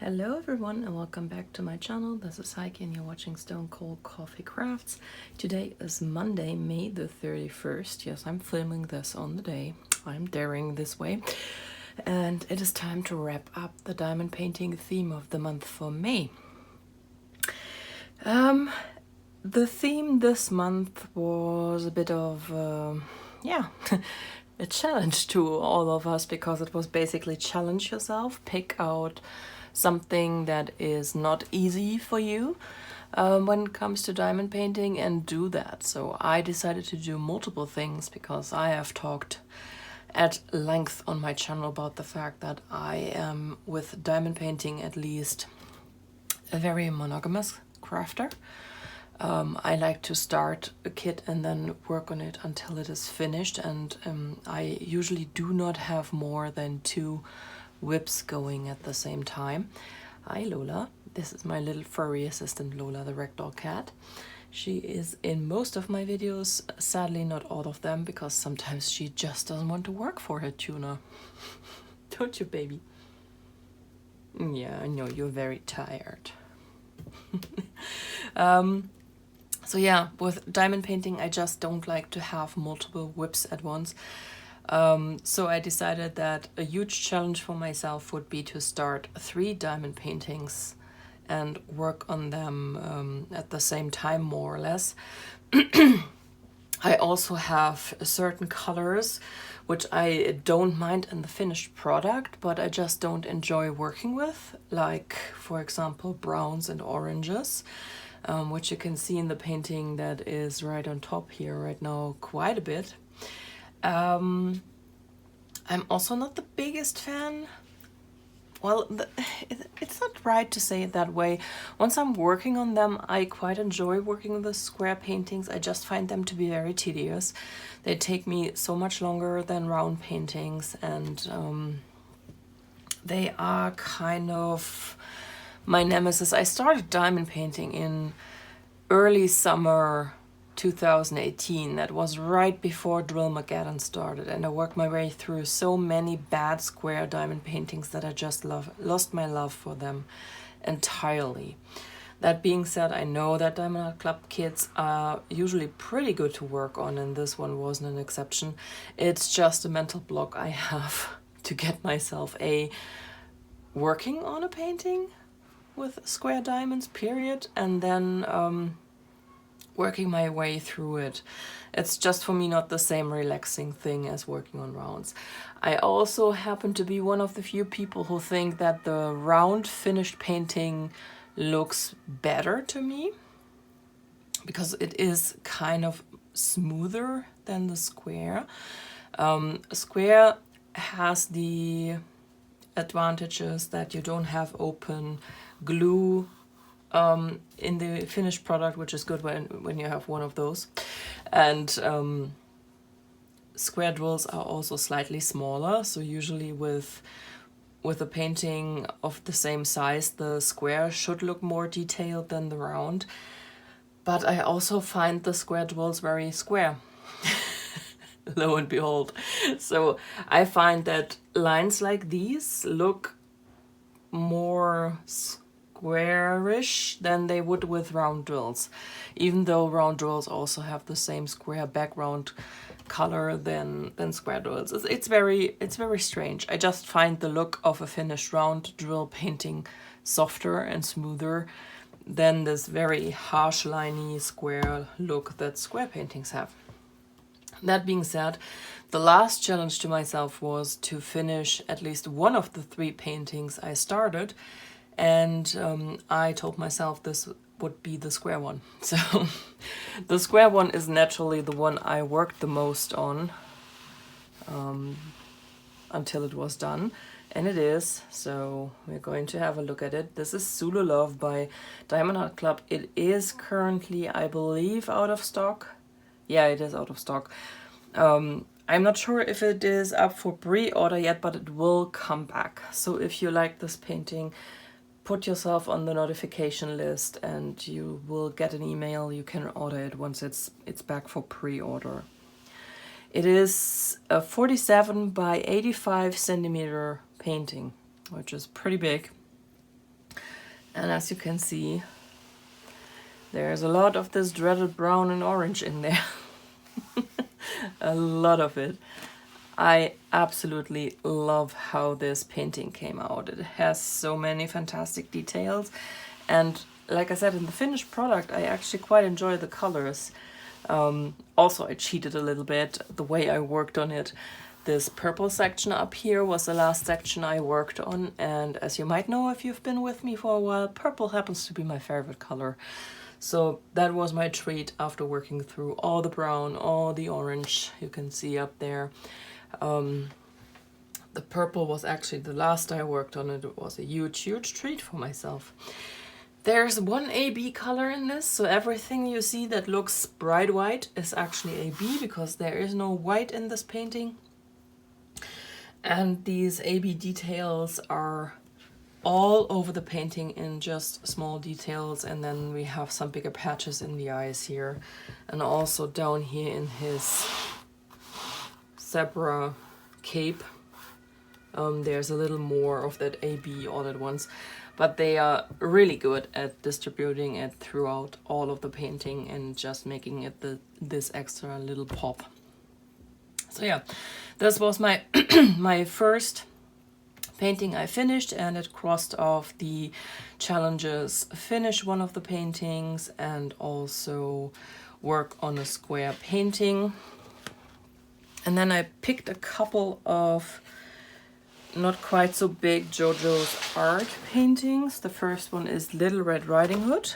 Hello everyone and welcome back to my channel. This is Heike and you're watching Stone Cold Coffee Crafts. Today is Monday, May the 31st. Yes, I'm filming this on the day. I'm daring this way. And it is time to wrap up the diamond painting theme of the month for May. The theme this month was a bit of, a challenge to all of us because it was basically challenge yourself, pick out something that is not easy for you when it comes to diamond painting and do that. So I decided to do multiple things because I have talked at length on my channel about the fact that I am with diamond painting at least a very monogamous crafter. I like to start a kit and then work on it until it is finished, and I usually do not have more than 2 whips going at the same time. Hi Lola, this is my little furry assistant Lola, the ragdoll cat. She is in most of my videos, sadly not all of them, because sometimes she just doesn't want to work for her tuna. Don't you, baby? Yeah, I know you're very tired. So yeah, with diamond painting, I just don't like to have multiple whips at once. So I decided that a huge challenge for myself would be to start 3 diamond paintings and work on them at the same time, more or less. I also have certain colors which I don't mind in the finished product, but I just don't enjoy working with, like for example browns and oranges. Which you can see in the painting that is right on top here right now quite a bit. I'm also not the biggest fan. Well, it's not right to say it that way. Once I'm working on them, I quite enjoy working with the square paintings. I just find them to be very tedious. They take me so much longer than round paintings, and they are kind of my nemesis. I started diamond painting in early summer 2018. That was right before Drillmageddon started, and I worked my way through so many bad square diamond paintings that I just lost my love for them entirely. That being said, I know that Diamond Art Club kits are usually pretty good to work on, and this one wasn't an exception. It's just a mental block I have to get myself working on a painting with square diamonds, period, and then working my way through it. It's just for me not the same relaxing thing as working on rounds. I also happen to be one of the few people who think that the round finished painting looks better to me because it is kind of smoother than the square. Square has the advantages that you don't have open glue in the finished product, which is good when you have one of those. And square drills are also slightly smaller, so usually with a painting of the same size, the square should look more detailed than the round. But I also find the square drills very square. Lo and behold. So I find that lines like these look more squarish than they would with round drills, even though round drills also have the same square background color than square drills. It's very strange. I just find the look of a finished round drill painting softer and smoother than this very harsh liney square look that square paintings have. That being said, the last challenge to myself was to finish at least one of the 3 paintings I started, and I told myself this would be the square one. So the square one is naturally the one I worked the most on until it was done, and it is. So we're going to have a look at it. This is Zulu Love by Diamond Art Club. It is currently, I believe, out of stock. Yeah, it is out of stock. I'm not sure if it is up for pre-order yet, but it will come back. So if you like this painting, put yourself on the notification list and you will get an email. You can order it once it's back for pre-order. It is a 47 by 85 centimeter painting, which is pretty big. And as you can see, there's a lot of this dreaded brown and orange in there. A lot of it. I absolutely love how this painting came out. It has so many fantastic details, and like I said, in the finished product I actually quite enjoy the colors. Also, I cheated a little bit the way I worked on it. This purple section up here was the last section I worked on, and as you might know if you've been with me for a while, purple happens to be my favorite color. So that was my treat after working through all the brown, all the orange you can see up there. The purple was actually the last I worked on it. It was a huge treat for myself. There's one AB color in this, so everything you see that looks bright white is actually AB because there is no white in this painting. And these AB details are all over the painting in just small details, and then we have some bigger patches in the eyes here, and also down here in his zebra cape. There's a little more of that AB all at once, but they are really good at distributing it throughout all of the painting and just making it this extra little pop. So yeah, this was my my first painting I finished, and it crossed off the challenges: finish one of the paintings and also work on a square painting. And then I picked a couple of not quite so big JoJo's art paintings. The first one is Little Red Riding Hood.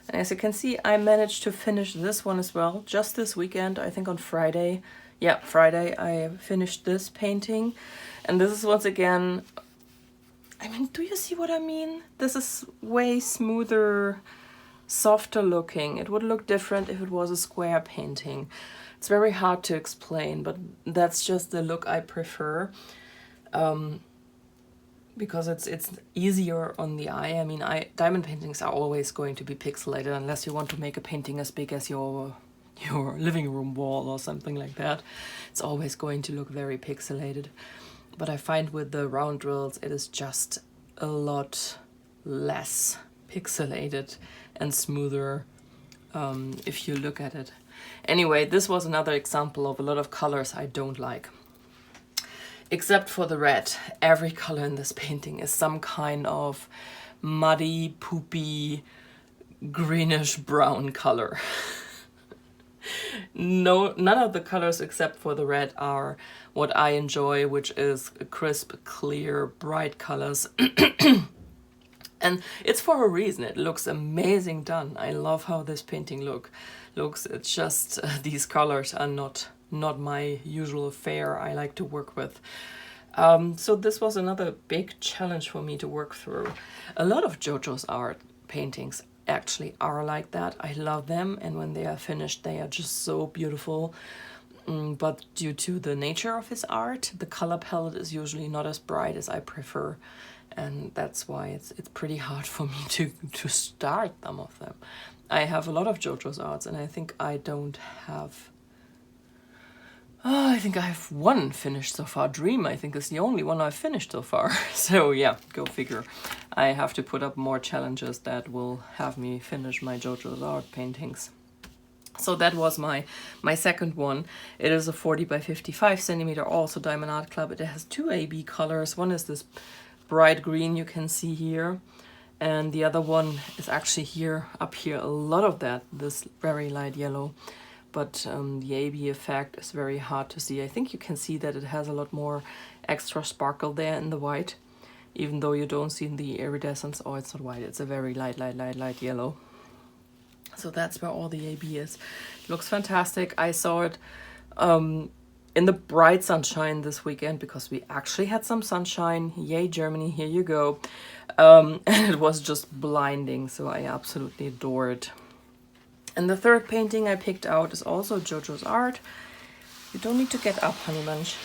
And as you can see, I managed to finish this one as well, just this weekend, I think on Friday. Yeah, Friday I finished this painting. And this is once again, I mean, do you see what I mean? This is way smoother, softer looking. It would look different if it was a square painting. It's very hard to explain, but that's just the look I prefer. Because it's easier on the eye. I mean, diamond paintings are always going to be pixelated unless you want to make a painting as big as your living room wall or something like that. It's always going to look very pixelated. But I find with the round drills, it is just a lot less pixelated and smoother if you look at it. Anyway, this was another example of a lot of colors I don't like. Except for the red. Every color in this painting is some kind of muddy, poopy, greenish brown color. No, none of the colors except for the red are what I enjoy, which is crisp, clear, bright colors. And it's for a reason. It looks amazing done. I love how this painting looks. It's just these colors are not my usual fare I like to work with. So this was another big challenge for me to work through. A lot of JoJo's art paintings actually are like that. I love them, and when they are finished they are just so beautiful. But due to the nature of his art, the color palette is usually not as bright as I prefer, and that's why it's pretty hard for me to start some of them. I have a lot of JoJo's arts, and I think I don't have... I think I have one finished so far. Dream, I think, is the only one I've finished so far. So yeah, go figure. I have to put up more challenges that will have me finish my JoJo's art paintings. So that was my second one. It is a 40 by 55 centimeter, also Diamond Art Club. It has two AB colors. One is this bright green you can see here, and the other one is actually here, up here, a lot of that, this very light yellow. But the AB effect is very hard to see. I think you can see that it has a lot more extra sparkle there in the white, even though you don't see the iridescence. Oh, it's not white, it's a very light yellow. So that's where all the AB is. It looks fantastic. I saw it in the bright sunshine this weekend because we actually had some sunshine. Yay, Germany, here you go. And it was just blinding, so I absolutely adore it. And the third painting I picked out is also JoJo's art. You don't need to get up, honey bunch.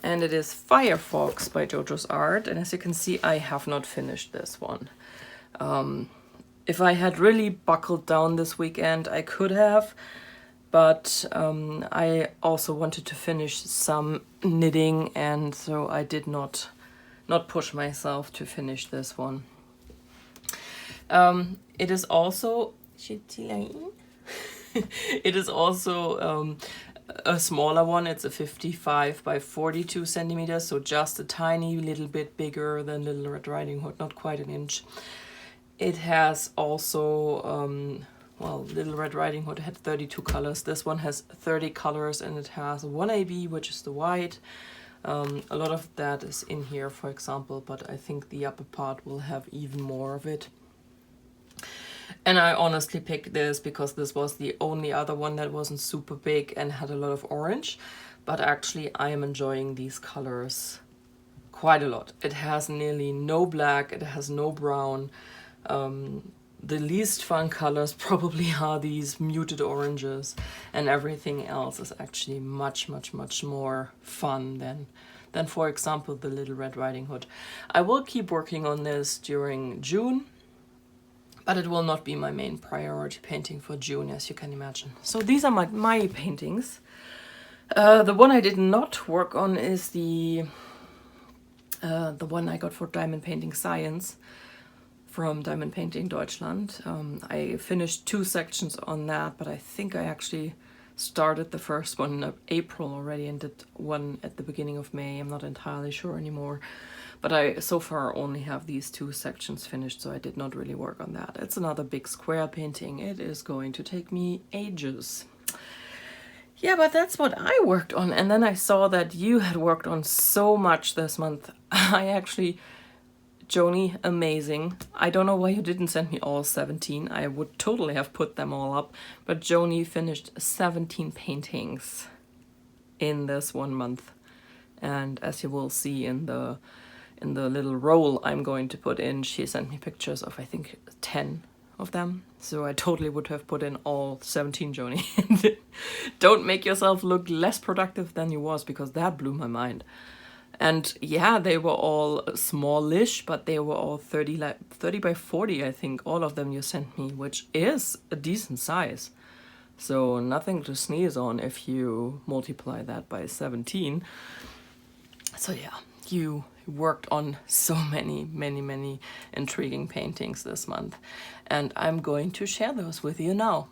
And it is Firefox by JoJo's art. And as you can see, I have not finished this one. If I had really buckled down this weekend, I could have. But I also wanted to finish some knitting, and so I did not not push myself to finish this one. It is also it is also a smaller one. It's a 55 by 42 centimeters, so just a tiny little bit bigger than Little Red Riding Hood, not quite an inch. It has also, well, Little Red Riding Hood had 32 colors. This one has 30 colors, and it has one AB, which is the white. A lot of that is in here, for example, but I think the upper part will have even more of it. And I honestly picked this because this was the only other one that wasn't super big and had a lot of orange. But actually, I am enjoying these colors quite a lot. It has nearly no black, it has no brown. The least fun colors probably are these muted oranges, and everything else is actually much, much, much more fun than for example, the Little Red Riding Hood. I will keep working on this during June, but it will not be my main priority painting for June, as you can imagine. So these are my paintings. The one I did not work on is the one I got for Diamond Painting Science from Diamond Painting Deutschland. I finished 2 sections on that, but I think I actually started the first one in April already and did one at the beginning of May. I'm not entirely sure anymore. But I so far only have these 2 sections finished, so I did not really work on that. It's another big square painting. It is going to take me ages. Yeah, but that's what I worked on. And then I saw that you had worked on so much this month. I actually, Joni, amazing. I don't know why you didn't send me all 17. I would totally have put them all up. But Joni finished 17 paintings in this 1 month. And as you will see in the little roll I'm going to put in, she sent me pictures of, I think, 10 of them. So I totally would have put in all 17, Joni. Don't make yourself look less productive than you was, because that blew my mind. And yeah, they were all smallish, but they were all 30 by 40, I think, all of them you sent me, which is a decent size. So nothing to sneeze on if you multiply that by 17. So yeah, you worked on so many intriguing paintings this month, and I'm going to share those with you now.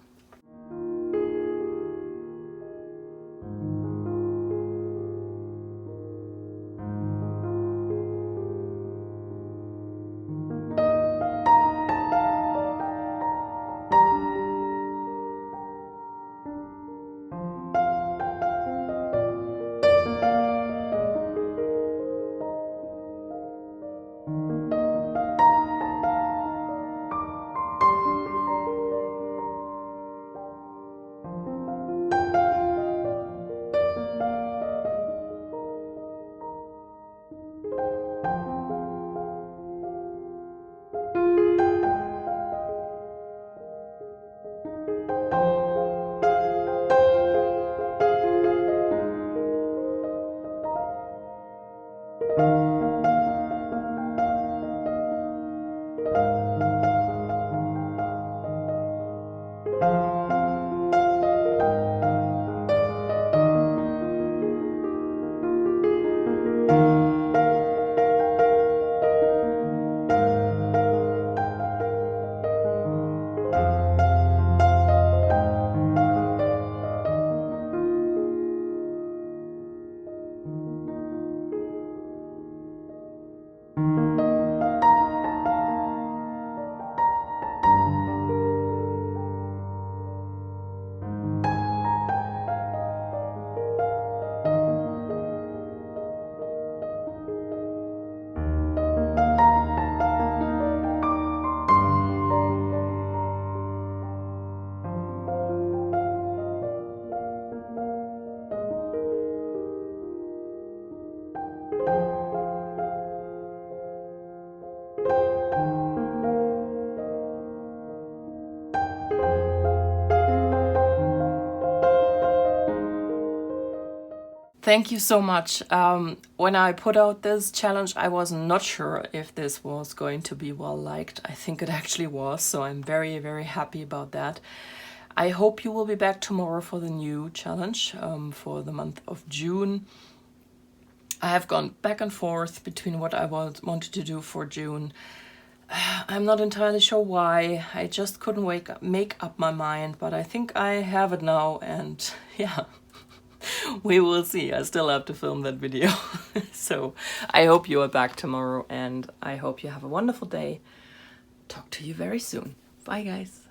Thank you so much. When I put out this challenge, I was not sure if this was going to be well liked. I think it actually was, so I'm very happy about that. I hope you will be back tomorrow for the new challenge for the month of June. I have gone back and forth between what I wanted to do for June. I'm not entirely sure why. I just couldn't make up my mind, but I think I have it now, and yeah, we will see. I still have to film that video. So I hope you are back tomorrow, and I hope you have a wonderful day. Talk to you very soon. Bye, guys.